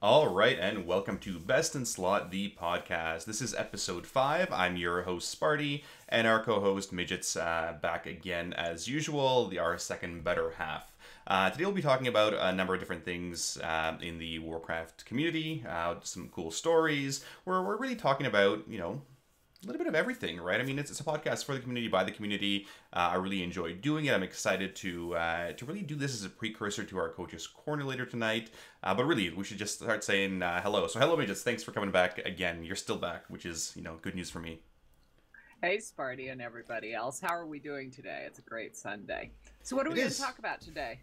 All right, and welcome to Best in Slot, the podcast. This is episode 5. I'm your host, Sparty, and our co-host, Midgettes, back again as usual, our second better half. Today we'll be talking about a number of different things in the Warcraft community, some cool stories. We're really talking about, a little bit of everything, right? I mean, it's a podcast for the community, by the community. I really enjoy doing it. I'm excited to really do this as a precursor to our Coach's Corner later tonight. But really, we should just start saying hello. So hello, Midgets. Thanks for coming back again. You're still back, which is, good news for me. Hey, Sparty and everybody else. How are we doing today? It's a great Sunday. So what are we going to talk about today?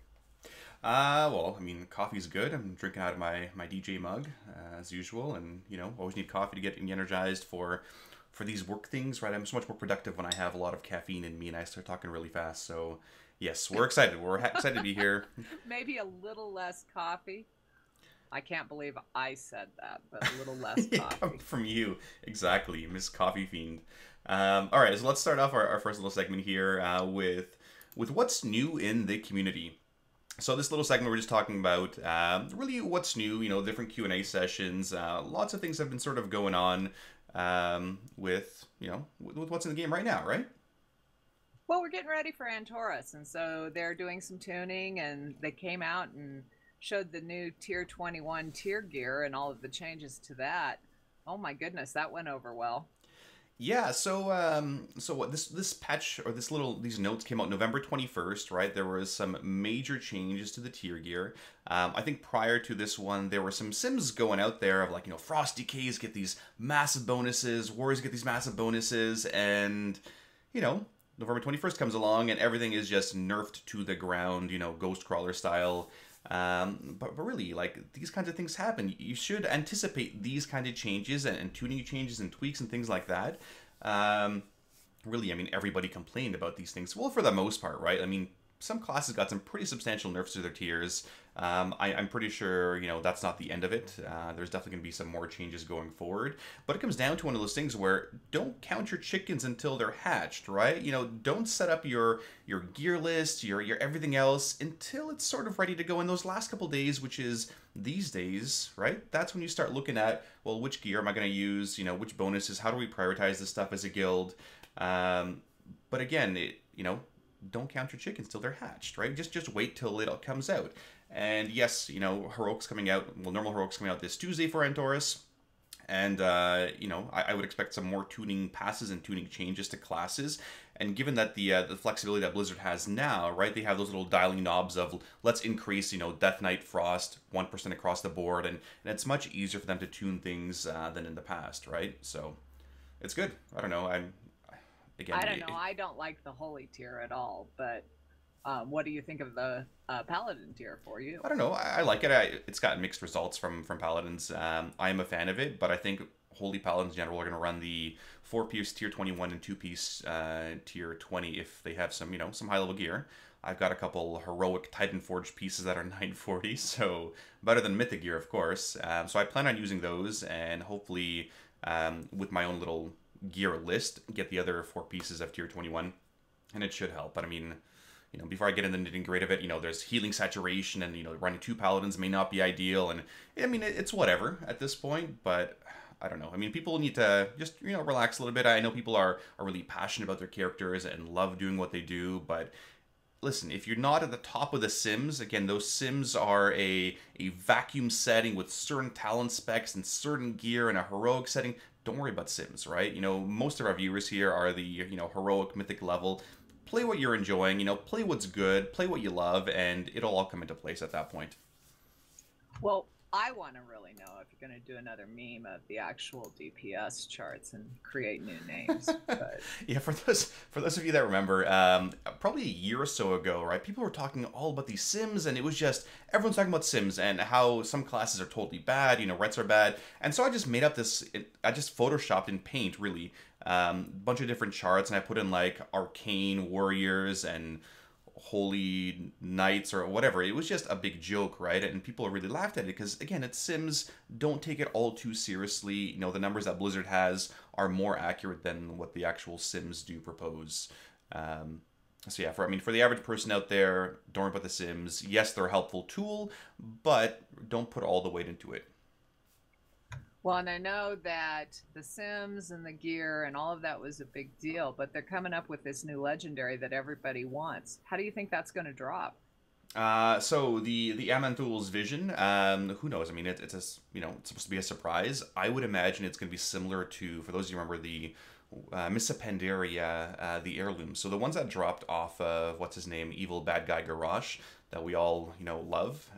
Well, I mean, coffee's good. I'm drinking out of my DJ mug, as usual. And, always need coffee to get me energized for these work things, right? I'm so much more productive when I have a lot of caffeine in me and I start talking really fast. So, yes, we're excited. We're excited to be here. Maybe a little less coffee. I can't believe I said that, but a little less coffee. From you. Exactly, Miss Coffee Fiend. All right, so let's start off our first little segment here with what's new in the community. So this little segment, we're just talking about really what's new, different Q&A sessions. Lots of things have been sort of going on with what's in the game right now, right? Well, we're getting ready for Antorus, and so they're doing some tuning, and they came out and showed the new Tier 21 tier gear and all of the changes to that. Oh my goodness, that went over well. Yeah, so what this patch or these notes came out November 21st, right? There was some major changes to the tier gear. I think prior to this one, there were some sims going out there of like, Frost Decays get these massive bonuses, Warriors get these massive bonuses, and, November 21st comes along and everything is just nerfed to the ground, Ghost Crawler style. But really, like, these kinds of things happen. You should anticipate these kind of changes and tuning changes and tweaks and things like that. Really, I mean, everybody complained about these things. Well, for the most part, right? I mean, some classes got some pretty substantial nerfs to their tiers. I'm pretty sure, that's not the end of it. There's definitely going to be some more changes going forward. But it comes down to one of those things where don't count your chickens until they're hatched, right? Don't set up your gear list, your everything else until it's sort of ready to go in those last couple days, which is these days, right? That's when you start looking at, well, which gear am I going to use? Which bonuses? How do we prioritize this stuff as a guild? But again, don't count your chickens till they're hatched, right? Just wait till it all comes out. And yes, Heroic's coming out. Well, normal Heroic's coming out this Tuesday for Antorus. And, I would expect some more tuning passes and tuning changes to classes. And given that the flexibility that Blizzard has now, right, they have those little dialing knobs of let's increase, Death Knight Frost 1% across the board. And it's much easier for them to tune things than in the past, right? So it's good. I don't know. I don't know. I don't like the Holy tier at all, but what do you think of the Paladin tier for you? I don't know. I like it. It's got mixed results from Paladins. I am a fan of it, but I think Holy Paladins in general are going to run the 4-piece tier 21 and 2-piece tier 20 if they have some, some high-level gear. I've got a couple heroic Titan Forged pieces that are 940, so better than Mythic gear, of course. So I plan on using those, and hopefully with my own little gear list, get the other 4 pieces of tier 21, and it should help. But I mean, before I get in the nitty-gritty of it, there's healing saturation, and running 2 paladins may not be ideal, and I mean, it's whatever at this point, but I don't know. I mean, people need to just, relax a little bit. I know people are really passionate about their characters and love doing what they do, but listen, if you're not at the top of the sims, again, those sims are a vacuum setting with certain talent specs and certain gear and a heroic setting. Don't worry about sims, right? Most of our viewers here are the, heroic mythic level. Play what you're enjoying, play what's good, play what you love, and it'll all come into place at that point. Well, I want to really know if you're going to do another meme of the actual DPS charts and create new names. But... yeah, for those of you that remember, probably a year or so ago, right, people were talking all about these sims, and it was just, everyone's talking about sims and how some classes are totally bad, rets are bad, and so I just made up I just photoshopped in Paint, really, bunch of different charts, and I put in, like, Arcane Warriors and Holy Knights or whatever. It was just a big joke, right? And people really laughed at it because, again, it's Sims. Don't take it all too seriously. The numbers that Blizzard has are more accurate than what the actual Sims do propose. So yeah, for the average person out there, don't worry about the Sims. Yes, they're a helpful tool, but don't put all the weight into it. Well, and I know that the Sims and the gear and all of that was a big deal, but they're coming up with this new legendary that everybody wants. How do you think that's going to drop? So the Amanthul's vision, who knows? I mean, it's it's supposed to be a surprise. I would imagine it's going to be similar to, for those of you who remember the Missa Pandaria, the heirloom. So the ones that dropped off of what's his name, evil bad guy Garrosh, that we all love.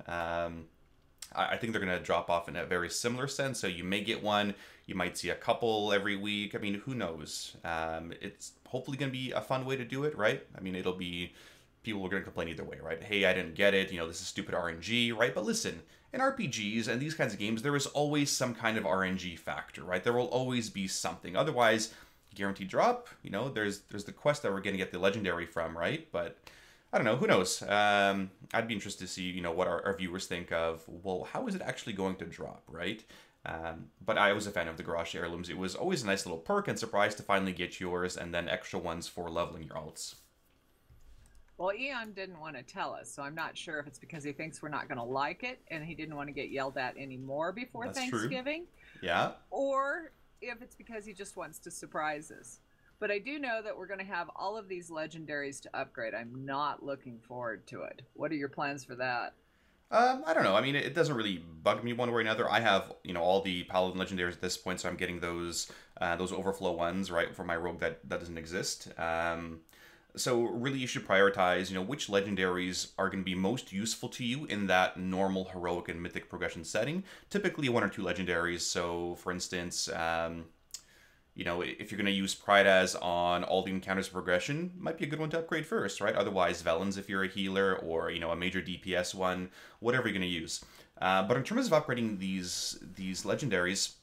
I think they're going to drop off in a very similar sense. So you may get one, you might see a couple every week. I mean, who knows? It's hopefully going to be a fun way to do it, right? I mean, it'll be people are going to complain either way, right? Hey, I didn't get it. This is stupid RNG, right? But listen, in RPGs and these kinds of games, there is always some kind of RNG factor, right? There will always be something. Otherwise, guaranteed drop. There's the quest that we're going to get the legendary from, right? But I don't know. Who knows? I'd be interested to see, what our viewers think of, well, how is it actually going to drop, right? But I was a fan of the Garrosh heirlooms. It was always a nice little perk and surprise to finally get yours, and then extra ones for leveling your alts. Well, Eon didn't want to tell us, so I'm not sure if it's because he thinks we're not going to like it and he didn't want to get yelled at anymore before That's Thanksgiving. True. Yeah. Or if it's because he just wants to surprise us. But I do know that we're going to have all of these legendaries to upgrade. I'm not looking forward to it. What are your plans for that? I don't know. I mean, it doesn't really bug me one way or another. I have, all the Paladin legendaries at this point, so I'm getting those overflow ones, right, for my rogue that doesn't exist. So really you should prioritize, which legendaries are going to be most useful to you in that normal heroic and mythic progression setting. Typically one or two legendaries. So for instance, if you're going to use Prydaz on all the encounters progression, might be a good one to upgrade first, right? Otherwise, Velens if you're a healer, or a major DPS one, whatever you're going to use. But in terms of upgrading these legendaries,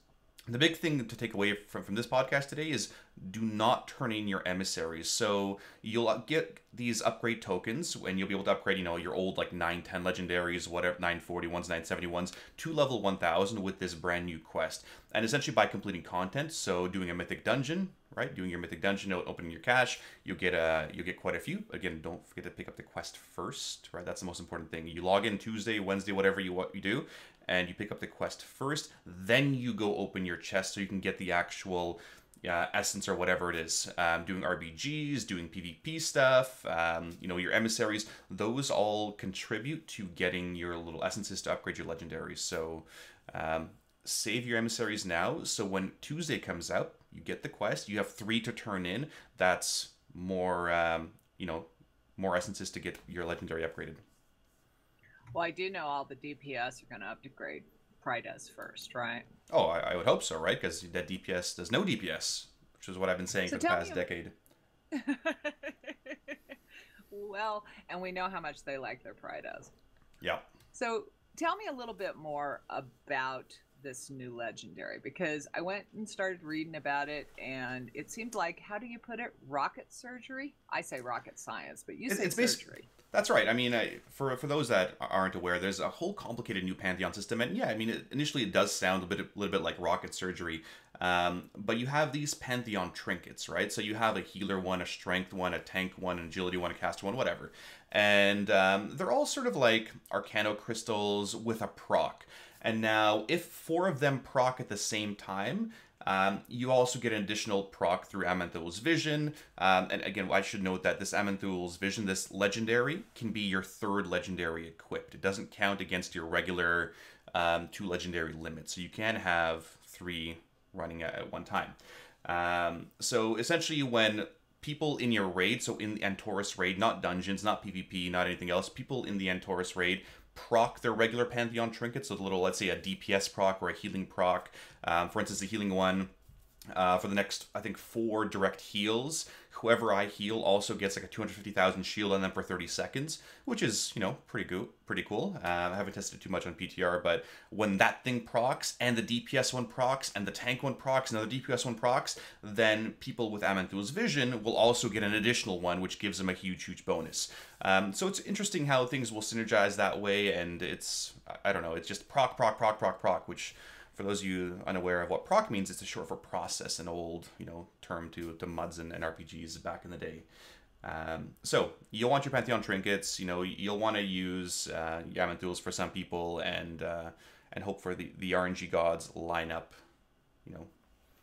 the big thing to take away from this podcast today is do not turn in your emissaries. So you'll get these upgrade tokens and you'll be able to upgrade, your old like 910 legendaries, whatever, 941s, 971s to level 1000 with this brand new quest. And essentially by completing content, so doing a mythic dungeon, right? Doing your mythic dungeon, opening your cache, you'll get quite a few. Again, don't forget to pick up the quest first, right? That's the most important thing. You log in Tuesday, Wednesday, whatever you do, and you pick up the quest first, then you go open your chest so you can get the actual essence or whatever it is. Doing RBGs, doing PvP stuff, your emissaries, those all contribute to getting your little essences to upgrade your legendaries. So save your emissaries now, so when Tuesday comes out, you get the quest, you have 3 to turn in. That's more, more essences to get your legendary upgraded. Well, I do know all the DPS are going to upgrade Prydaz first, right? Oh, I would hope so, right? Because that DPS does no DPS, which is what I've been saying for the past decade. Well, and we know how much they like their Prydaz. Yeah. So tell me a little bit more about this new legendary, because I went and started reading about it, and it seemed like, how do you put it? Rocket surgery? I say rocket science, but you say surgery. That's right. I mean, for those that aren't aware, there's a whole complicated new Pantheon system, and yeah, I mean, initially it does sound a little bit like rocket surgery, but you have these Pantheon trinkets, right? So you have a healer one, a strength one, a tank one, an agility one, a caster one, whatever, and they're all sort of like Arcano crystals with a proc. And now, if 4 of them proc at the same time, you also get an additional proc through Amanthul's Vision. And again, I should note that this Amanthul's Vision, this legendary, can be your 3rd legendary equipped. It doesn't count against your regular 2 legendary limit. So you can have 3 running at one time. So essentially when people in your raid, so in the Antorus raid, not dungeons, not PvP, not anything else, people in the Antorus raid proc their regular Pantheon trinkets, so the little, let's say, a DPS proc or a healing proc. For instance, the healing one, for the next, I think, 4 direct heals, whoever I heal also gets like a 250,000 shield on them for 30 seconds, which is, pretty cool. I haven't tested it too much on PTR, but when that thing procs, and the DPS one procs, and the tank one procs, and the DPS one procs, then people with Amanthul's Vision will also get an additional one, which gives them a huge, huge bonus. So it's interesting how things will synergize that way, and it's, I don't know, it's just proc, proc, proc, proc, proc, which, for those of you unaware of what proc means, it's a short for process, an old, term to MUDs and RPGs back in the day. So you'll want your Pantheon trinkets, you'll want to use Amanthul's for some people, and hope for the RNG gods line up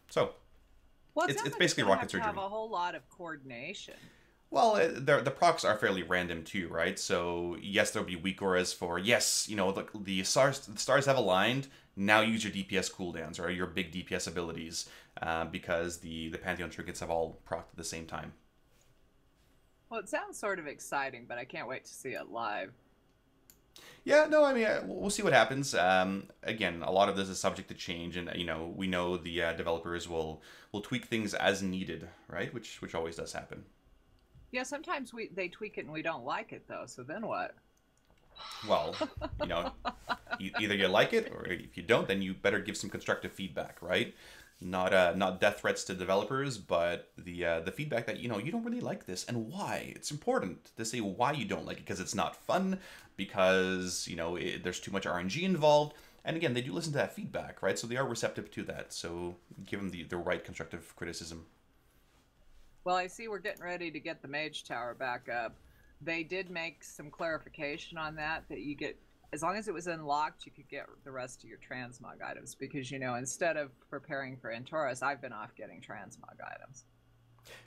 So Well, it it's sounds like basically you're gonna rocket have to have surgery. a whole lot of coordination. Well, the procs are fairly random too, right? So yes, there'll be weak auras for yes, the stars have aligned. Now use your DPS cooldowns or your big DPS abilities, because the Pantheon trinkets have all procced at the same time. Well, it sounds sort of exciting, but I can't wait to see it live. Yeah, no, I mean, we'll see what happens. Again, a lot of this is subject to change, and we know the developers will tweak things as needed, right? Which always does happen. Yeah, sometimes they tweak it and we don't like it though. So then what? Well, you know, either you like it, or if you don't, then you better give some constructive feedback, right? Not death threats to developers, but the feedback that you don't really like this and why. It's important to say why you don't like it, because it's not fun, because there's too much RNG involved. And again, they do listen to that feedback, right? So they are receptive to that. So give them the right constructive criticism. Well, I see we're getting ready to get the Mage Tower back up. They did make some clarification on that you get, as long as it was unlocked, you could get the rest of your transmog items. Because, instead of preparing for Antorus, I've been off getting transmog items.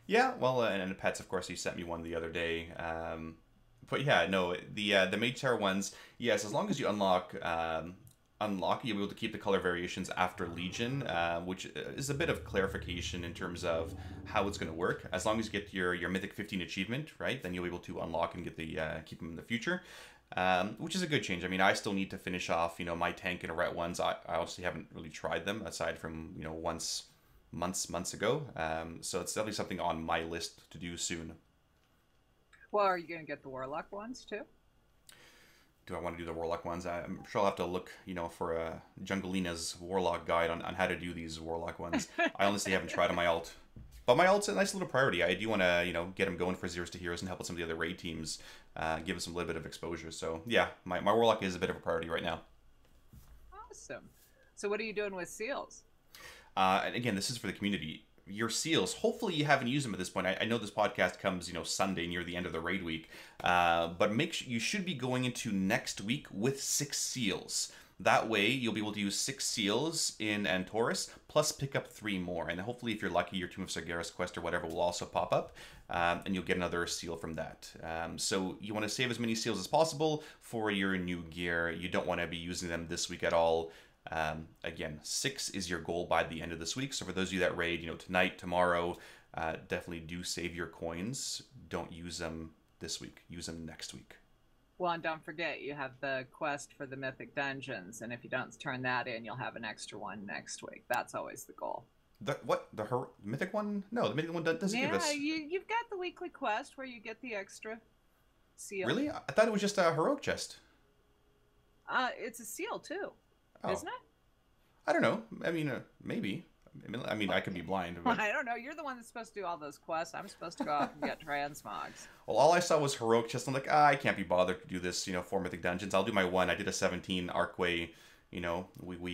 Yeah, well, and Pets, of course, you sent me one the other day. But yeah, no, the Mage Tower ones, yes, as long as you unlock you'll be able to keep the color variations after Legion, which is a bit of clarification in terms of how it's going to work. As long as you get your Mythic 15 achievement, right, then you'll be able to unlock and get keep them in the future, which is a good change. I mean, I still need to finish off, my tank and ret ones. I obviously haven't really tried them aside from, once months ago. So it's definitely something on my list to do soon. Well, are you going to get the Warlock ones too? Do I want to do the Warlock ones? I'm sure I'll have to look, for a Junglina's Warlock guide on how to do these Warlock ones. I honestly haven't tried on my alt. But my alt's a nice little priority. I do want to, get him going for Zeros to Heroes and help with some of the other raid teams, give him some little bit of exposure. So, yeah, my Warlock is a bit of a priority right now. Awesome. So what are you doing with seals? And again, this is for the community. Your seals, hopefully you haven't used them at this point. I know this podcast comes, Sunday near the end of the raid week, but make sure you should be going into next week with 6 seals. That way you'll be able to use 6 seals in Antorus, plus pick up 3 more, and hopefully if you're lucky, your Tomb of Sargeras quest or whatever will also pop up, and you'll get another seal from that. So you want to save as many seals as possible for your new gear. You don't want to be using them this week at all. Again, 6 is your goal by the end of this week. So for those of you that raid, tonight, tomorrow, definitely do save your coins. Don't use them this week. Use them next week. Well, and don't forget, you have the quest for the Mythic Dungeons, and if you don't turn that in, you'll have an extra one next week. That's always the goal. The Mythic one? No, the Mythic one doesn't give us... Yeah, you've got the weekly quest where you get the extra seal. Really? I thought it was just a heroic chest. It's a seal, too. Oh. Isn't it? I don't know. I mean, maybe. I mean, I could be blind. But... I don't know. You're the one that's supposed to do all those quests. I'm supposed to go out and get transmogs. Well, all I saw was heroic chest. I'm like, I can't be bothered to do this, 4 Mythic Dungeons. I'll do my one. I did a 17 Arcway. We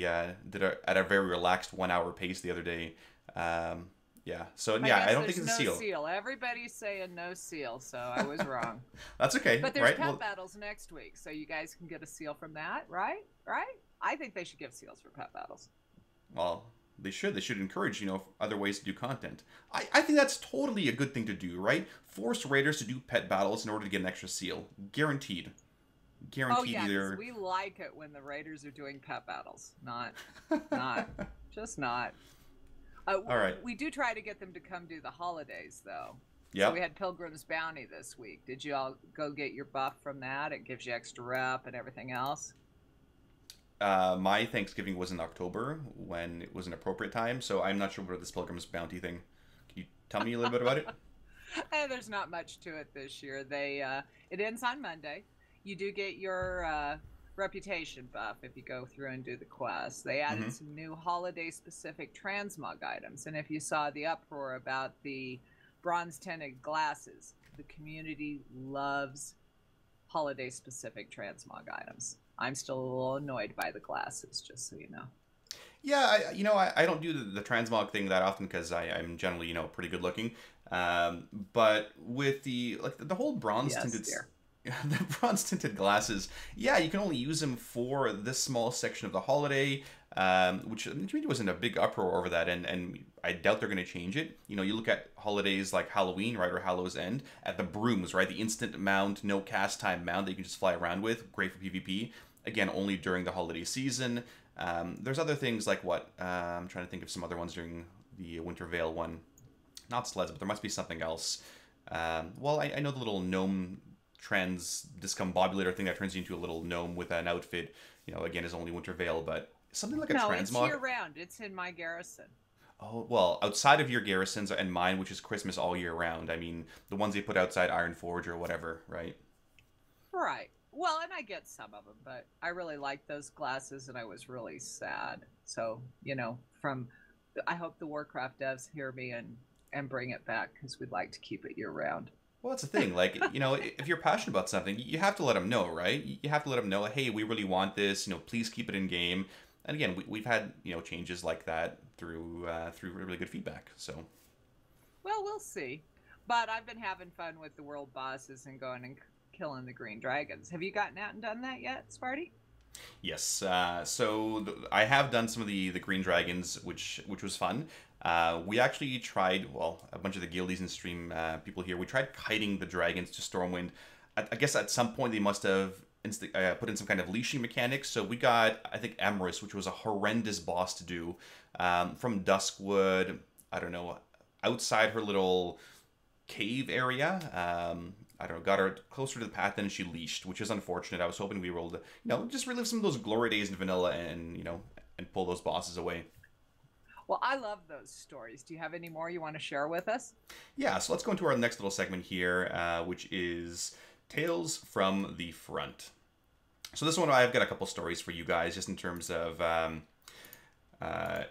did at a very relaxed 1 hour pace the other day. Yeah. So yeah, I don't think it's a seal. Everybody's saying no seal, so I was wrong. That's okay. But there's right? pet battles next week, so you guys can get a seal from that, right? Right? I think they should give seals for pet battles. Well, they should. They should encourage, other ways to do content. I think that's totally a good thing to do, right? Force raiders to do pet battles in order to get an extra seal. Guaranteed. Oh, yeah, either... we like it when the raiders are doing pet battles. Just not. All right. We do try to get them to come do the holidays, though. Yeah. So we had Pilgrim's Bounty this week. Did you all go get your buff from that? It gives you extra rep and everything else. My Thanksgiving was in October when it was an appropriate time, so I'm not sure about this Pilgrim's Bounty thing. Can you tell me a little bit about it? There's not much to it this year. It ends on Monday. You do get your reputation buff if you go through and do the quest. They added some new holiday-specific transmog items, and if you saw the uproar about the bronze-tinted glasses, the community loves holiday-specific transmog items. I'm still a little annoyed by the glasses, just so you know. Yeah, I don't do the transmog thing that often because I'm generally, pretty good looking. But with the whole bronze tinted, the bronze tinted glasses, yeah, you can only use them for this small section of the holiday. which the community was in a big uproar over that, and I doubt they're going to change it. You know, you look at holidays like Halloween, right, or Hallows End, at the brooms, right, the instant mount, no cast time mount that you can just fly around with, great for PvP. Again, only during the holiday season. There's other things like what? I'm trying to think of some other ones during the Winter Veil one. Not sleds, but there must be something else. Well, I know the little gnome discombobulator thing that turns you into a little gnome with an outfit, you know, again, is only Winter Veil, but something like a No, transmog. it's year round. It's in my garrison. Oh, well, outside of your garrisons and mine, which is Christmas all year round. I mean, the ones they put outside Ironforge or whatever, right? Right. Well, and I get some of them, but I really liked those glasses, and I was really sad. So, you know, I hope the Warcraft devs hear me and bring it back, because we'd like to keep it year round. Well, that's the thing. Like, you know, if you're passionate about something, you have to let them know, right? You have to let them know, hey, we really want this. You know, please keep it in game. And again, we've had, you know, changes like that through really good feedback. So, Well, we'll see. But I've been having fun with the world bosses and going and killing the green dragons. Have you gotten out and done that yet, Sparty? yes. I have done some of the green dragons, which was fun. We actually tried, well, a bunch of the guildies and stream people here. We tried kiting the dragons to Stormwind. I guess at some point they must have put in some kind of leashing mechanics. So we got, I think, Antorus, which was a horrendous boss to do, from Duskwood. I don't know, outside her little cave area. I don't know, got her closer to the path than she leashed, which is unfortunate. I was hoping we were able to, you know, just relive some of those glory days in vanilla and, you know, and pull those bosses away. Well, I love those stories. Do you have any more you want to share with us? Yeah, so let's go into our next little segment here, which is Tales from the Front. So this one, I've got a couple stories for you guys, just in terms of,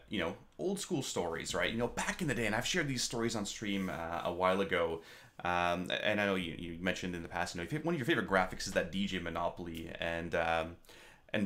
you know, old school stories, right? You know, back in the day, and I've shared these stories on stream a while ago. And I know you mentioned in the past, you know, one of your favorite graphics is that DJ Monopoly, and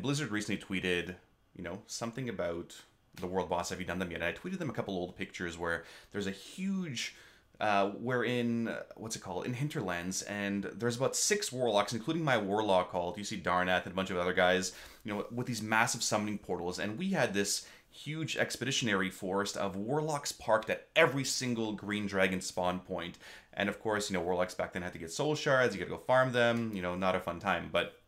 Blizzard recently tweeted, you know, something about the world boss. Have you done them yet? And I tweeted them a couple old pictures where there's a huge, we're in, what's it called, in Hinterlands, and there's about 6 warlocks, including my warlock called, you see Darnath and a bunch of other guys, you know, with these massive summoning portals, and we had this huge expeditionary forest of warlocks parked at every single green dragon spawn point. And of course, you know, warlocks back then had to get soul shards, you gotta go farm them, you know, not a fun time. But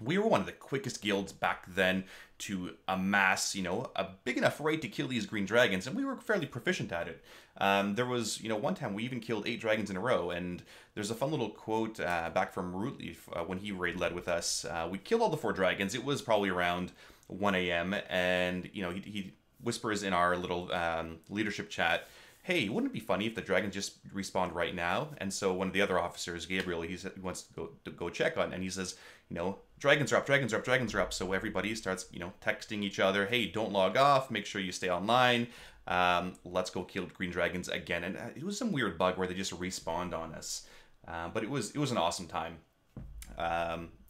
we were one of the quickest guilds back then to amass, you know, a big enough rate to kill these green dragons, and we were fairly proficient at it. There was, you know, one time we even killed 8 dragons in a row, and there's a fun little quote back from Rootleaf when he raid led with us. We killed all the 4 dragons. It was probably around 1 a.m. and, you know, he whispers in our little leadership chat, hey, wouldn't it be funny if the dragons just respawned right now? And so one of the other officers, Gabriel, he wants to go check on, and he says, you know, dragons are up, dragons are up, dragons are up. So everybody starts, you know, texting each other, hey, don't log off, make sure you stay online. Let's go kill green dragons again. And it was some weird bug where they just respawned on us. But it was an awesome time.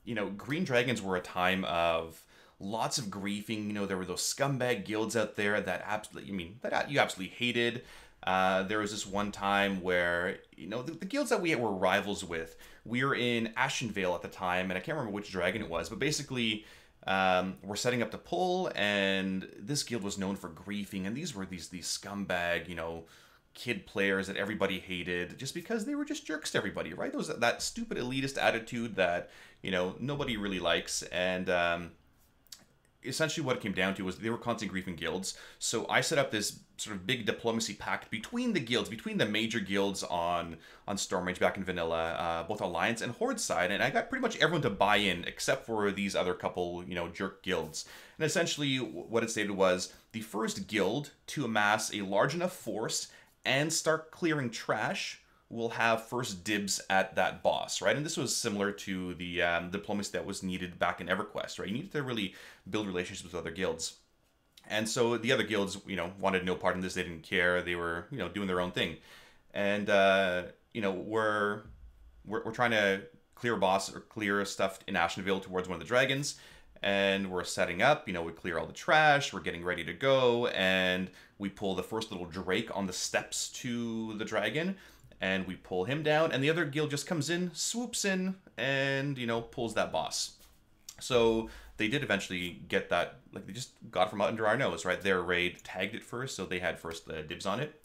You know, green dragons were a time of lots of griefing. You know, there were those scumbag guilds out there that you absolutely hated. There was this one time where, you know, the guilds that we were rivals with, we were in Ashenvale at the time, and I can't remember which dragon it was, but basically, we're setting up to pull, and this guild was known for griefing, and these were these scumbag, you know, kid players that everybody hated just because they were just jerks to everybody, right? That stupid elitist attitude that, you know, nobody really likes, and essentially what it came down to was they were constantly griefing guilds. So I set up this sort of big diplomacy pact between the guilds, between the major guilds on Stormrage back in vanilla, both Alliance and Horde side, and I got pretty much everyone to buy in except for these other couple, you know, jerk guilds. And essentially what it stated was the first guild to amass a large enough force and start clearing trash will have first dibs at that boss, right? And this was similar to the diplomacy that was needed back in EverQuest, right? You needed to really build relationships with other guilds. And so the other guilds, you know, wanted no part in this. They didn't care. They were, you know, doing their own thing. And, you know, we're trying to clear boss or clear stuff in Ashenville towards one of the dragons. And we're setting up, you know, we clear all the trash. We're getting ready to go. And we pull the first little Drake on the steps to the dragon. And we pull him down, and the other guild just comes in, swoops in, and, you know, pulls that boss. So they did eventually get that, like they just got it from under our nose, right? Their raid tagged it first, so they had first dibs on it.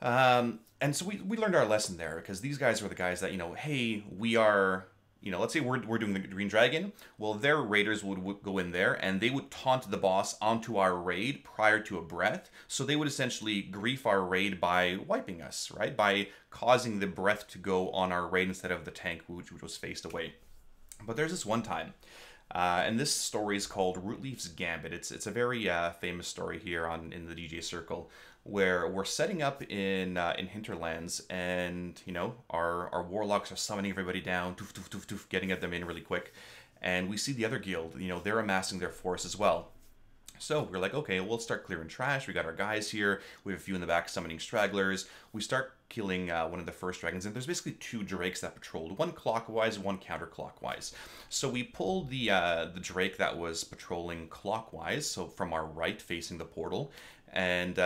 And so we learned our lesson there, because these guys were the guys that, hey, we are, let's say we're doing the Green Dragon. Well, their raiders would go in there and they would taunt the boss onto our raid prior to a breath. So they would essentially grief our raid by wiping us, right? By causing the breath to go on our raid instead of the tank, which was faced away. But there's this one time, and this story is called Rootleaf's Gambit. It's a very famous story here in the DJ circle, where we're setting up in Hinterlands, and our warlocks are summoning everybody down, doof, doof, doof, doof, getting at them in really quick, and we see the other guild. They're amassing their force as well. So we're like, okay, we'll start clearing trash. We got our guys here. We have a few in the back summoning stragglers. We start killing one of the first dragons, and there's basically two drakes that patrolled, one clockwise, one counterclockwise. So we pulled the drake that was patrolling clockwise, so from our right facing the portal, and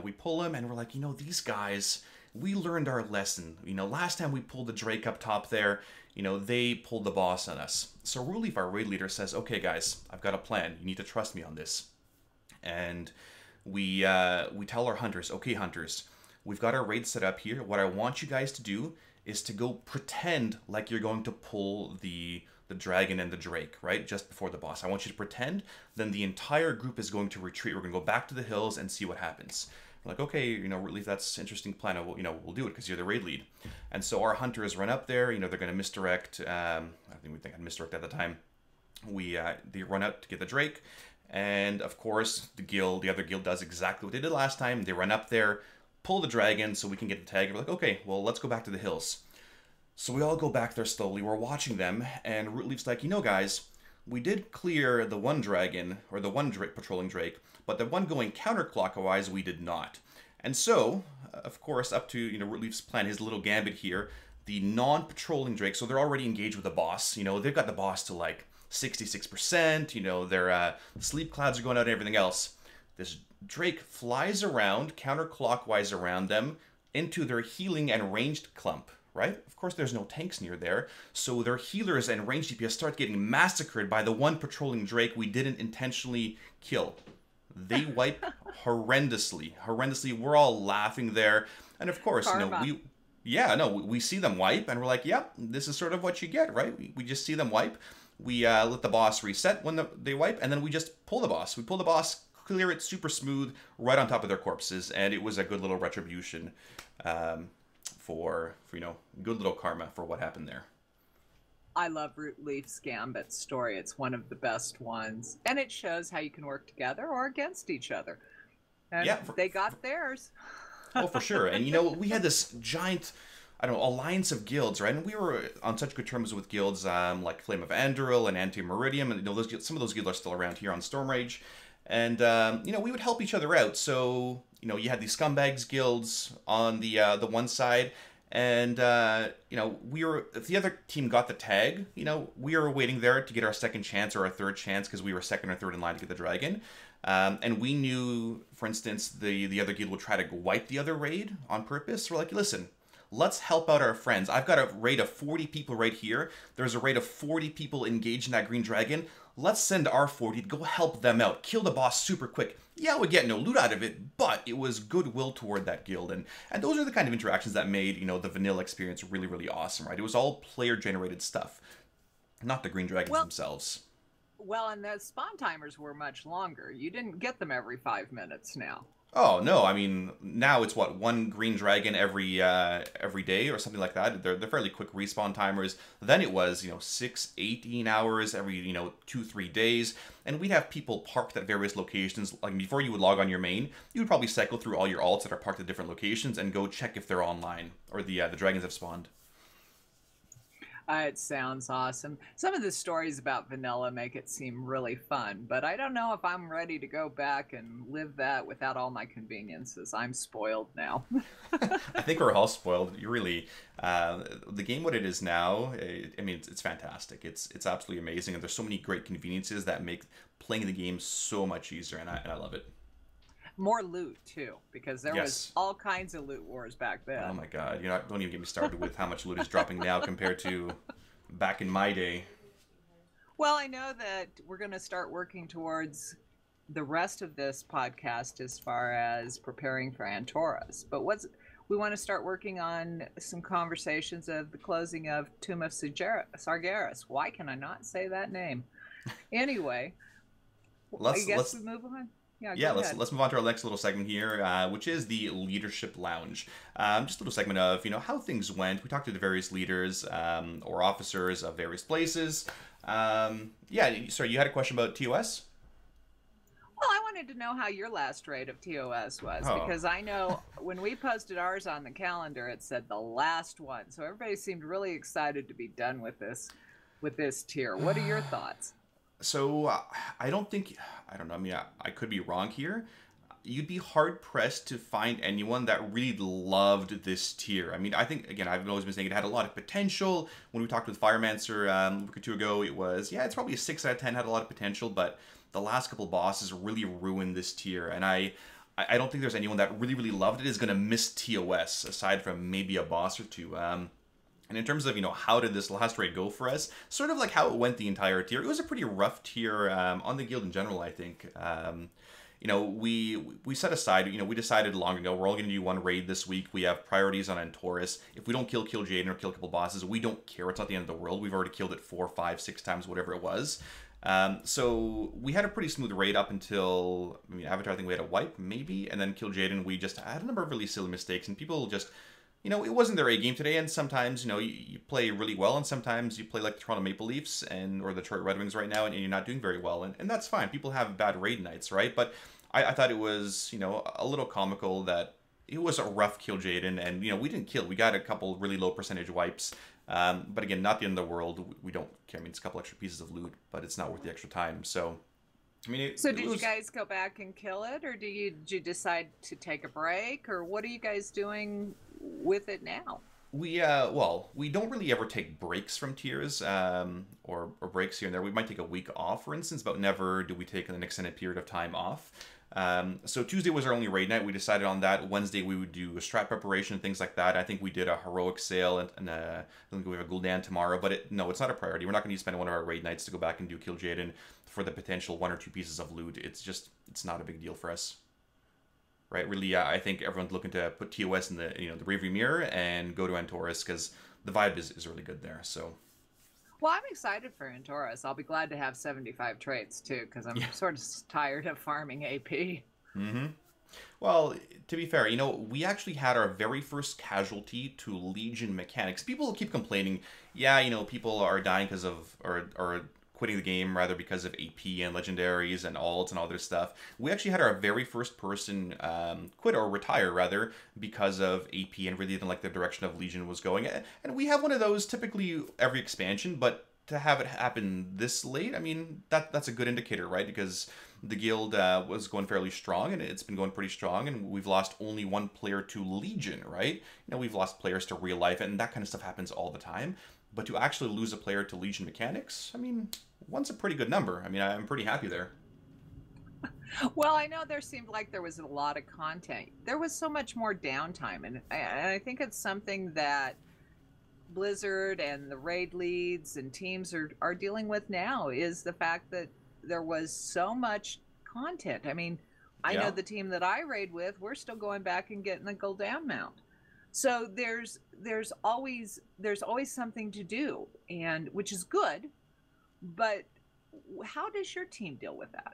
we pull him, and we're like, these guys, we learned our lesson. Last time we pulled the drake up top there, they pulled the boss on us. So Ruleaf, our raid leader, says, okay, guys, I've got a plan. You need to trust me on this. And we tell our hunters, okay, hunters, we've got our raid set up here. What I want you guys to do is to go pretend like you're going to pull the dragon and the drake, right? Just before the boss. I want you to pretend. Then the entire group is going to retreat. We're going to go back to the hills and see what happens. We're like, okay, Rootleaf, that's an interesting plan. We'll do it because you're the raid lead. And so our hunters run up there. They're going to misdirect. I think I'd misdirect at the time. They run out to get the drake. And of course, the other guild does exactly what they did last time. They run up there, pull the dragon so we can get the tag. We're like, okay, well, let's go back to the hills. So we all go back there slowly. We're watching them, and Rootleaf's like, guys, we did clear the one dragon, or the one patrolling drake, but the one going counterclockwise, we did not. And so, of course, up to Rootleaf's plan, his little gambit here, the non-patrolling drake, so they're already engaged with the boss. They've got the boss to like 66%. Their sleep clouds are going out and everything else. This drake flies around counterclockwise around them into their healing and ranged clump. Right? Of course, there's no tanks near there, so their healers and ranged DPS start getting massacred by the one patrolling drake we didn't intentionally kill. They wipe horrendously. We're all laughing there, and of course, we see them wipe, and we're like, yep, this is sort of what you get, right? We just see them wipe. We let the boss reset when they wipe, and then we just pull the boss. We pull the boss, clear it super smooth, right on top of their corpses, and it was a good little retribution. For good little karma for what happened there. I love Rootleaf's Gambit story. It's one of the best ones, and it shows how you can work together or against each other. And they got theirs. Oh, for sure. And we had this giant, alliance of guilds, right? And we were on such good terms with guilds like Flame of Andoril and Anti-Meridium, and some of those guilds are still around here on Stormrage. And we would help each other out. So you had these scumbags guilds on the one side, and if the other team got the tag, we were waiting there to get our second chance or our third chance, because we were second or third in line to get the dragon. And we knew, for instance, the other guild would try to wipe the other raid on purpose. We're like, listen, let's help out our friends. I've got a raid of 40 people right here. There's a raid of 40 people engaged in that green dragon. Let's send our 40 to go help them out. Kill the boss super quick. Yeah, we get no loot out of it, but it was goodwill toward that guild. And those are the kind of interactions that made, the vanilla experience really, really awesome, right? It was all player-generated stuff, not the green dragons themselves. Well, and the spawn timers were much longer. You didn't get them every 5 minutes now. Oh, no, now it's one green dragon every day or something like that. They're fairly quick respawn timers. Then it was, 18 hours every, 2-3 days. And we'd have people parked at various locations. Like, before you would log on your main, you would probably cycle through all your alts that are parked at different locations and go check if they're online or the dragons have spawned. It sounds awesome. Some of the stories about vanilla make it seem really fun, but I don't know if I'm ready to go back and live that without all my conveniences. I'm spoiled now. I think we're all spoiled. You really, the game, what it is now, it's fantastic. It's absolutely amazing, and there's so many great conveniences that make playing the game so much easier, and I love it. More loot too, because there was all kinds of loot wars back then. Oh my god, don't even get me started with how much loot is dropping now compared to back in my day. Well, I know that we're going to start working towards the rest of this podcast as far as preparing for Antorus. But we want to start working on some conversations of the closing of Tomb of Sargeras. Why can I not say that name? Anyway, I guess we move on. Yeah, yeah, let's move on to our next little segment here, which is the Leadership Lounge. Just a little segment of how things went. We talked to the various leaders or officers of various places. Yeah, sorry, you had a question about TOS? Well, I wanted to know how your last raid of TOS was, because I know when we posted ours on the calendar, it said the last one. So everybody seemed really excited to be done with this tier. What are your thoughts? So I don't know. I mean, I could be wrong here. You'd be hard pressed to find anyone that really loved this tier. I mean, I think, again, I've always been saying it had a lot of potential. When we talked with Firemancer a week or two ago, it was, yeah, it's probably a 6 out of 10, had a lot of potential, but the last couple bosses really ruined this tier. And I don't think there's anyone that really, really loved it is going to miss TOS, aside from maybe a boss or two. And in terms of, how did this last raid go for us? Sort of like how it went the entire tier. It was a pretty rough tier on the guild in general, I think. We set aside, we decided long ago, we're all going to do one raid this week. We have priorities on Antorus. If we don't kill Jaden or kill a couple bosses, we don't care. It's not the end of the world. We've already killed it 4, 5, 6 times, whatever it was. So we had a pretty smooth raid up until, Avatar, I think we had a wipe, maybe, and then Kill Jaden, we just had a number of really silly mistakes, and people just, it wasn't their A game today, and sometimes, you play really well, and sometimes you play like the Toronto Maple Leafs or the Detroit Red Wings right now, and you're not doing very well, and that's fine. People have bad raid nights, right? But I thought it was, a little comical that it was a rough Kill Jaden, and, we didn't kill. We got a couple really low percentage wipes. But again, not the end of the world. We don't care. I mean, it's a couple extra pieces of loot, but it's not worth the extra time. So, did you guys go back and kill it, or did you decide to take a break, or what are you guys doing with it now? We we don't really ever take breaks from tiers, or breaks here and there. We might take a week off, for instance, but never do we take an extended period of time off. So Tuesday was our only raid night. We decided on that. Wednesday we would do a strat preparation, things like that. I think we did a heroic sale, and I think we have a Gul'dan tomorrow. But it's not a priority. We're not going to spend one of our raid nights to go back and do Kill Jaden for the potential 1 or 2 pieces of loot. It's not a big deal for us, right? Really, I think everyone's looking to put TOS in the the rearview mirror and go to Antorus because the vibe is really good there. So. Well, I'm excited for Antorus. I'll be glad to have 75 traits, too, because I'm sort of tired of farming AP. Mm-hmm. Well, to be fair, we actually had our very first casualty to Legion mechanics. People keep complaining, people are dying because of, or quitting the game rather because of AP and legendaries and alts and all this stuff. We actually had our very first person quit or retire rather because of AP and really didn't like the direction of Legion was going. And we have one of those typically every expansion, but to have it happen this late, that's a good indicator, right? Because the guild was going fairly strong, and it's been going pretty strong, and we've lost only 1 player to Legion, right? We've lost players to real life, and that kind of stuff happens all the time. But to actually lose a player to Legion mechanics, 1's a pretty good number. I'm pretty happy there. Well, I know there seemed like there was a lot of content. There was so much more downtime, and I think it's something that Blizzard and the raid leads and teams are dealing with now, is the fact that there was so much content. I know the team that I raid with, we're still going back and getting the Gul'dan mount. So there's always something to do, and which is good. But how does your team deal with that?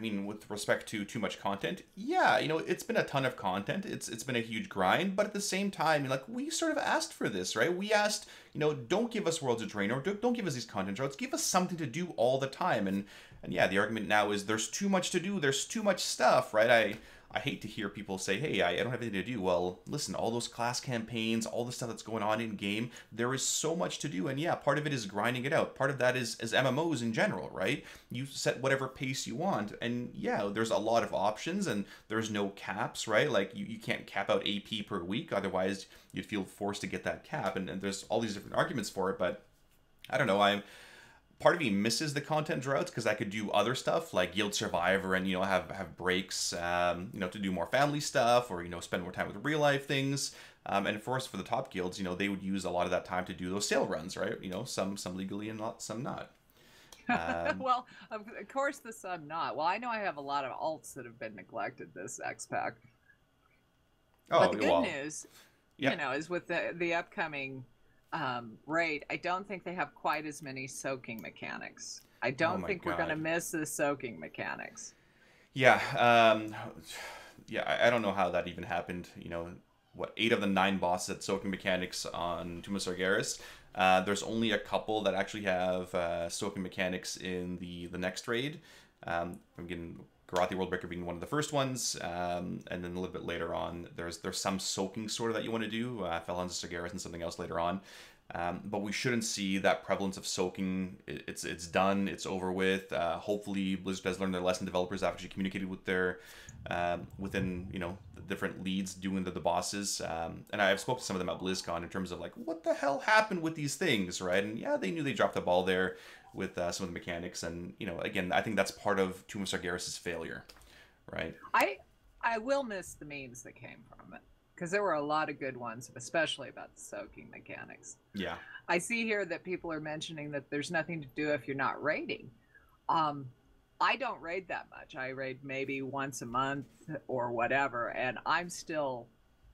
With respect to too much content, it's been a ton of content. It's been a huge grind, but at the same time, we sort of asked for this, right? We asked, don't give us Worlds of Draenor, or don't give us these content droughts. Give us something to do all the time. And the argument now is there's too much to do. There's too much stuff, right? I hate to hear people say, hey, I don't have anything to do. Well, listen, all those class campaigns, all the stuff that's going on in game, there is so much to do. And part of it is grinding it out. Part of that is MMOs in general, right? You set whatever pace you want. And there's a lot of options, and there's no caps, right? Like you can't cap out AP per week. Otherwise, you'd feel forced to get that cap. And there's all these different arguments for it. But I don't know. Part of me misses the content droughts because I could do other stuff like Guild Survivor and have breaks to do more family stuff or spend more time with real life things. And of course, for the top guilds, they would use a lot of that time to do those sale runs, right? Some legally and some not. Well, of course, the some not. Well, I know I have a lot of alts that have been neglected this X-Pack. But Oh, the good well, news, yeah. is with the upcoming raid, I don't think they have quite as many soaking mechanics. I Oh don't my think we're going to God. miss the soaking mechanics. Yeah. Yeah, I don't know how that even happened. What, 8 of the 9 bosses at soaking mechanics on Tomb of Sargeras. There's only a couple that actually have soaking mechanics in the next raid. I'm getting Garathi Worldbreaker being one of the first ones, and then a little bit later on, there's some soaking sort of that you want to do. Felons of Sargeras and something else later on. But we shouldn't see that prevalence of soaking. It's done. It's over with. Hopefully, Blizzard has learned their lesson. Developers have actually communicated with their within the different leads doing the bosses. And I've spoken to some of them at BlizzCon in terms of like, what the hell happened with these things, right? And yeah, they knew they dropped the ball there with some of the mechanics. And again, I think that's part of Tomb of Sargeras' failure, right? I will miss the memes that came from it because there were a lot of good ones, especially about the soaking mechanics. Yeah. I see here that people are mentioning that there's nothing to do if you're not raiding. I don't raid that much. I raid maybe once a month or whatever, and I've still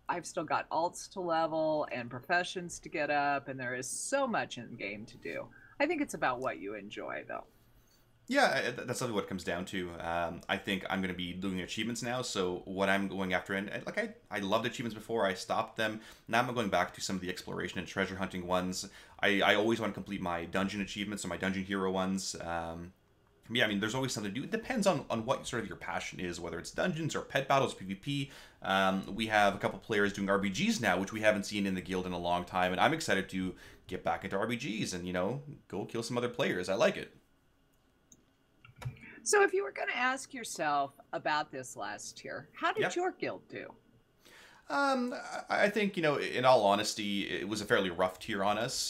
got alts to level and professions to get up, and there is so much in game to do. I think it's about what you enjoy, though. Yeah, that's really what it comes down to. I think I'm going to be doing achievements now. So what I'm going after, and like I loved achievements before, I stopped them. Now I'm going back to some of the exploration and treasure hunting ones. I always want to complete my dungeon achievements or my dungeon hero ones. Yeah, I mean, there's always something to do. It depends on what sort of your passion is, whether it's dungeons or pet battles, PvP. We have a couple players doing RBGs now, which we haven't seen in the guild in a long time, and I'm excited to get back into RBGs and go kill some other players. I like it. So if you were going to ask yourself about this last tier, how did your guild do? I think, in all honesty, it was a fairly rough tier on us.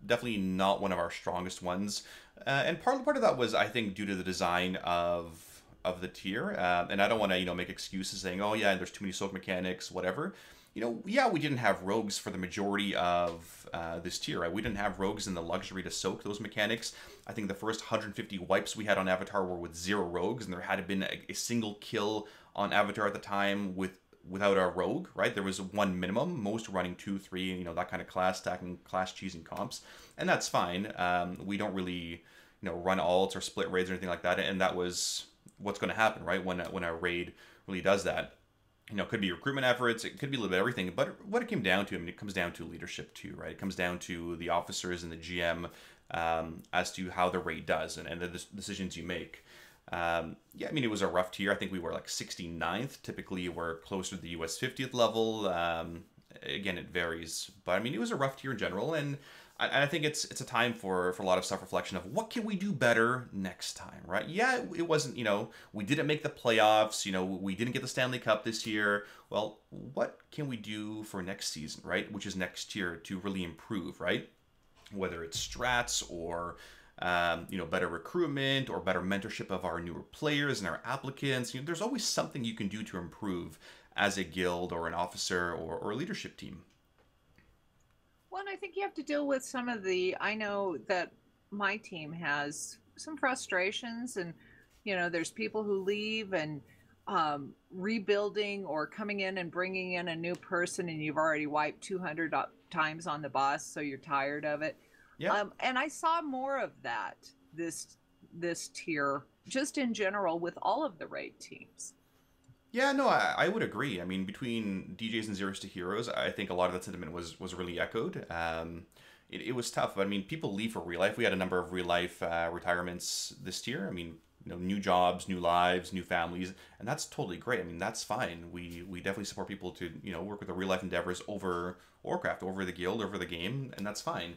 Definitely not one of our strongest ones. And part of that was, I think, due to the design of the tier. And I don't want to, make excuses saying, oh, yeah, there's too many soak mechanics, whatever. Yeah, we didn't have rogues for the majority of this tier, right? We didn't have rogues in the luxury to soak those mechanics. I think the first 150 wipes we had on Avatar were with 0 rogues, and there had been a single kill on Avatar at the time without a rogue, right? There was one minimum, most running 2, 3, that kind of class, stacking class cheesing comps, and that's fine. We don't really, run alts or split raids or anything like that, and that was what's going to happen, right? When a raid really does that. It could be recruitment efforts, it could be a little bit of everything, but what it came down to, it comes down to leadership too, right? It comes down to the officers and the GM as to how the raid does and the decisions you make. Yeah, it was a rough tier. I think we were like 69th. Typically, we're closer to the US 50th level. Again, it varies, but it was a rough tier in general, and I think it's a time for a lot of self-reflection of what can we do better next time, right? Yeah, it wasn't, we didn't make the playoffs, we didn't get the Stanley Cup this year. Well, what can we do for next season, right? Which is next year to really improve, right? Whether it's strats or better recruitment or better mentorship of our newer players and our applicants. There's always something you can do to improve as a guild or an officer or a leadership team. Well, and I think you have to deal with some of I know that my team has some frustrations, and, there's people who leave and rebuilding or coming in and bringing in a new person, and you've already wiped 200 times on the boss, so you're tired of it. Yeah. And I saw more of that this tier, just in general, with all of the raid teams. Yeah, no, I would agree. Between DJs and Zeros to Heroes, I think a lot of that sentiment was really echoed. It was tough, but people leave for real life. We had a number of real life retirements this year. New jobs, new lives, new families, and that's totally great. That's fine. We definitely support people to work with their real life endeavors over Warcraft, over the guild, over the game, and that's fine.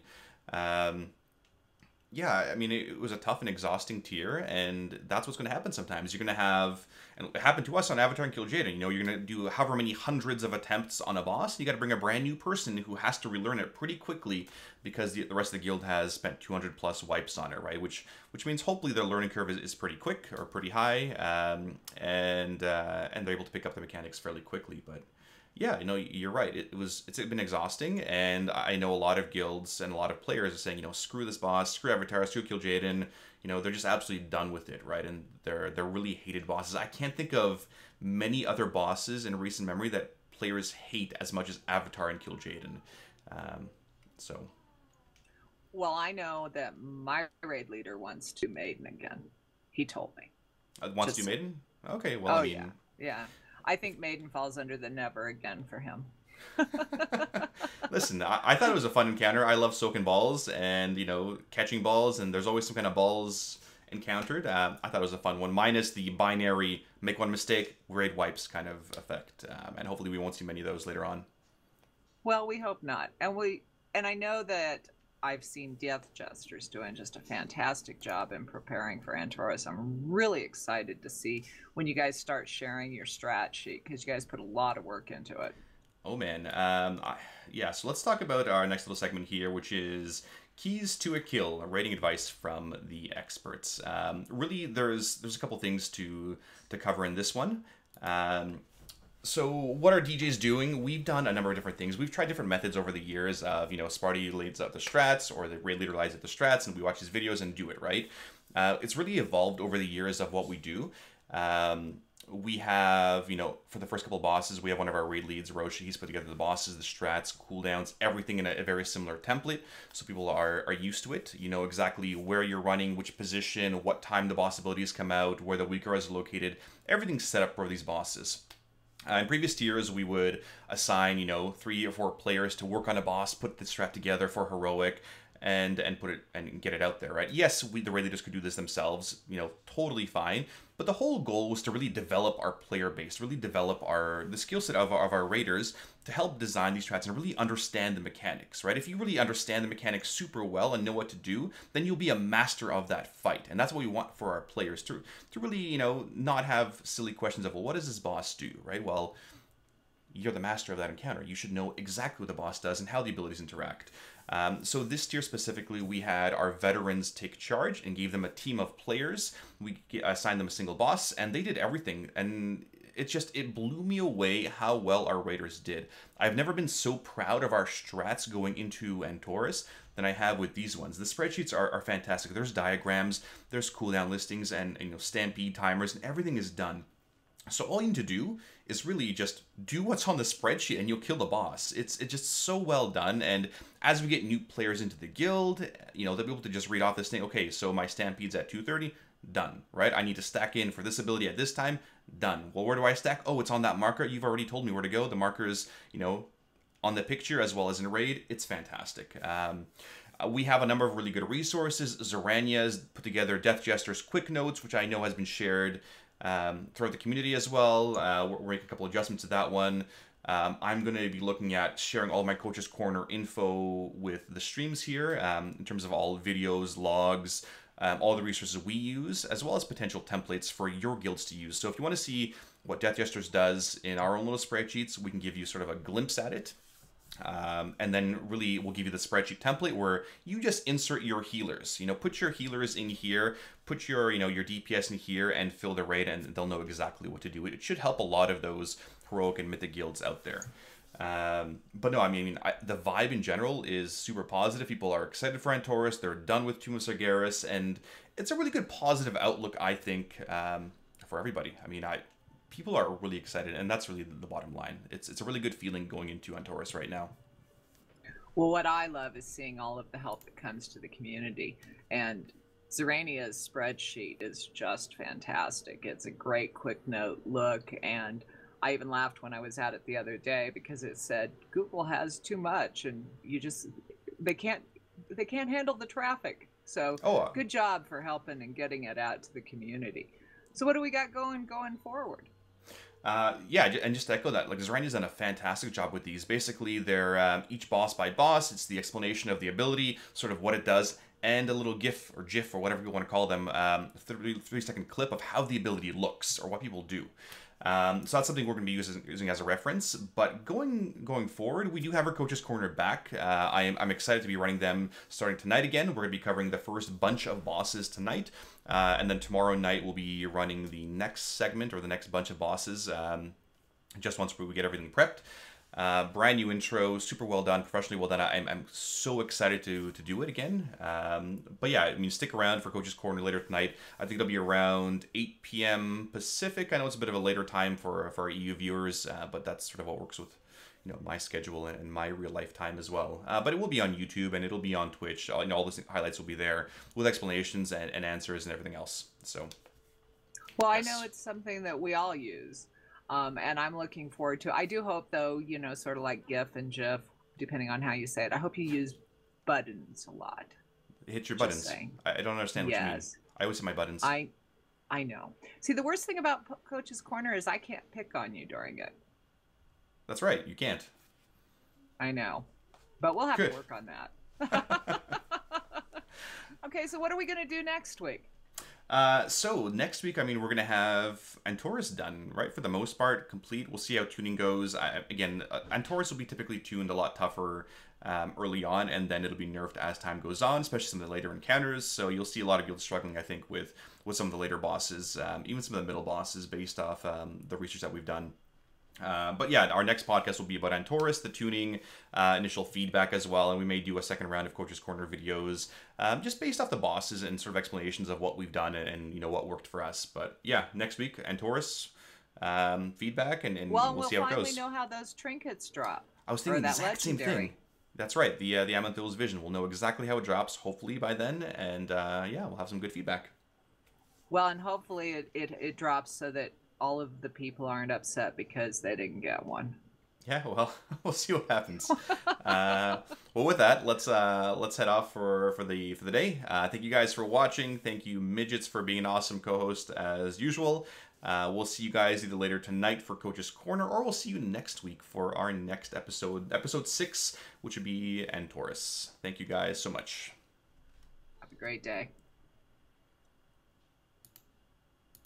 Yeah, it was a tough and exhausting tier, and that's what's going to happen sometimes. You're going to have, and it happened to us on Avatar and Kil'jaeden, you're going to do however many hundreds of attempts on a boss, and you got to bring a brand new person who has to relearn it pretty quickly because the rest of the guild has spent 200 plus wipes on it, right? Which means hopefully their learning curve is pretty quick or pretty high, and they're able to pick up the mechanics fairly quickly. But Yeah, you're right. It's been exhausting, and I know a lot of guilds and a lot of players are saying, screw this boss, screw Avatar, screw Kil'jaeden. They're just absolutely done with it, right? And they're really hated bosses. I can't think of many other bosses in recent memory that players hate as much as Avatar and Kil'jaeden. Um, so Well, I know that my raid leader wants to maiden again. He told me. wants to do Just Maiden? Okay, well, I oh yeah, mean, yeah. I think maiden falls under the never again for him. listen, I thought it was a fun encounter. I love soaking balls and, catching balls, and there's always some kind of balls encountered. I thought it was a fun one, minus the binary make one mistake, raid wipes kind of effect. And hopefully we won't see many of those later on. Well, we hope not. And I know that I've seen Death Jesters doing just a fantastic job in preparing for Antorus. I'm really excited to see when you guys start sharing your strat sheet because you guys put a lot of work into it. Oh man, yeah. So let's talk about our next little segment here, which is keys to a kill, rating advice from the experts. Really, there's a couple things to cover in this one. So what are DJs doing? We've done a number of different things. We've tried different methods over the years of, Sparty leads out the strats or the raid leader leads out the strats, and we watch his videos and do it, right? It's really evolved over the years of what we do. We have, for the first couple of bosses, we have one of our raid leads, Roshi. He's put together the bosses, the strats, cooldowns, everything in a very similar template. So people are used to it. You know exactly where you're running, which position, what time the boss abilities come out, where the weaker is located. Everything's set up for these bosses. In previous tiers, we would assign, 3 or 4 players to work on a boss, put the strat together for heroic, and put it and get it out there, right? Yes, the raid leaders could do this themselves, totally fine. But the whole goal was to really develop our player base, really develop the skill set of our raiders to help design these strats and really understand the mechanics, right? If you really understand the mechanics super well and know what to do, then you'll be a master of that fight. And that's what we want for our players to really, not have silly questions of, well, what does this boss do, right? Well, you're the master of that encounter. You should know exactly what the boss does and how the abilities interact. So this tier specifically, we had our veterans take charge and gave them a team of players. We assigned them a single boss, and they did everything. And it blew me away how well our raiders did. I've never been so proud of our strats going into Antorus than I have with these ones. The spreadsheets are fantastic. There's diagrams, there's cooldown listings, and stampede timers, and everything is done. So all you need to do is really just do what's on the spreadsheet and you'll kill the boss. It's just so well done. And as we get new players into the guild, they'll be able to just read off this thing. Okay, so my stampede's at 230, done, right? I need to stack in for this ability at this time, done. Well, where do I stack? Oh, it's on that marker. You've already told me where to go. The marker is, on the picture as well as in raid. It's fantastic. We have a number of really good resources. Zorania's put together Death Jester's quick notes, which I know has been shared throughout the community as well. We're making a couple adjustments to that one. I'm going to be looking at sharing all my Coach's Corner info with the streams here in terms of all videos, logs, all the resources we use, as well as potential templates for your guilds to use. So if you want to see what Death Jesters does in our own little spreadsheets, we can give you sort of a glimpse at it. And then really we'll give you the spreadsheet template where you just insert your healers. Put your healers in here, put your your DPS in here, and fill the raid, and they'll know exactly what to do. It should help a lot of those heroic and mythic guilds out there. But no, the vibe in general is super positive. People are excited for Antorus. They're done with Tomb of Sargeras, and it's a really good positive outlook, I think, for everybody. People are really excited, and that's really the bottom line. It's a really good feeling going into Antorus right now. Well, what I love is seeing all of the help that comes to the community, and Zorania's spreadsheet is just fantastic. It's a great quick note look, and I even laughed when I was at it the other day because it said Google has too much, and they can't handle the traffic. So good job for helping and getting it out to the community. So what do we got going forward? Yeah, and just to echo that, Zorania's done a fantastic job with these. Basically, they're each boss by boss. It's the explanation of the ability, sort of what it does, and a little GIF or GIF or whatever you want to call them, 3-second clip of how the ability looks or what people do. So that's something we're going to be using as a reference. But going forward, we do have our Coach's Corner back. I'm excited to be running them starting tonight again. We're going to be covering the first bunch of bosses tonight. And then tomorrow night we'll be running the next segment or the next bunch of bosses. just once we get everything prepped. Brand new intro, super well done, professionally well done. I'm so excited to do it again. But yeah, I mean, stick around for Coach's Corner later tonight. I think it'll be around 8 p.m. Pacific. I know it's a bit of a later time for our EU viewers, but that's sort of what works with my schedule and my real life time as well. But it will be on YouTube and it'll be on Twitch. All the highlights will be there with explanations and answers and everything else. So, well, yes. I know it's something that we all use. And I'm looking forward to. I do hope, though, sort of like GIF and GIF, depending on how you say it. I hope you use buttons a lot. Hit your buttons. I don't understand what you mean. I always hit my buttons. I know. See, the worst thing about Coach's Corner is I can't pick on you during it. That's right. You can't. I know. But we'll have to work on that. Okay, so what are we going to do next week? So next week, I mean, we're going to have Antorus done, right? For the most part, complete. We'll see how tuning goes. Again, Antorus will be typically tuned a lot tougher early on, and then it'll be nerfed as time goes on, especially some of the later encounters. So you'll see a lot of people struggling, I think, with some of the later bosses, even some of the middle bosses based off the research that we've done. But yeah, our next podcast will be about Antorus, the tuning, initial feedback as well, and we may do a second round of Coach's Corner videos, just based off the bosses and sort of explanations of what we've done and what worked for us. But yeah, next week, Antorus, feedback, and we'll see how it goes. We'll finally know how those trinkets drop. I was thinking the exact same thing. That's right, the Amanthill's Vision. We'll know exactly how it drops, hopefully by then, and yeah, we'll have some good feedback. Well, and hopefully it drops so that all of the people aren't upset because they didn't get one. Yeah, well, we'll see what happens. Well, with that, let's head off for the day. Thank you guys for watching. Thank you, Midgettes, for being an awesome co-host as usual. We'll see you guys either later tonight for Coach's Corner, or we'll see you next week for our next episode 6, which would be Antorus. Thank you guys so much. Have a great day.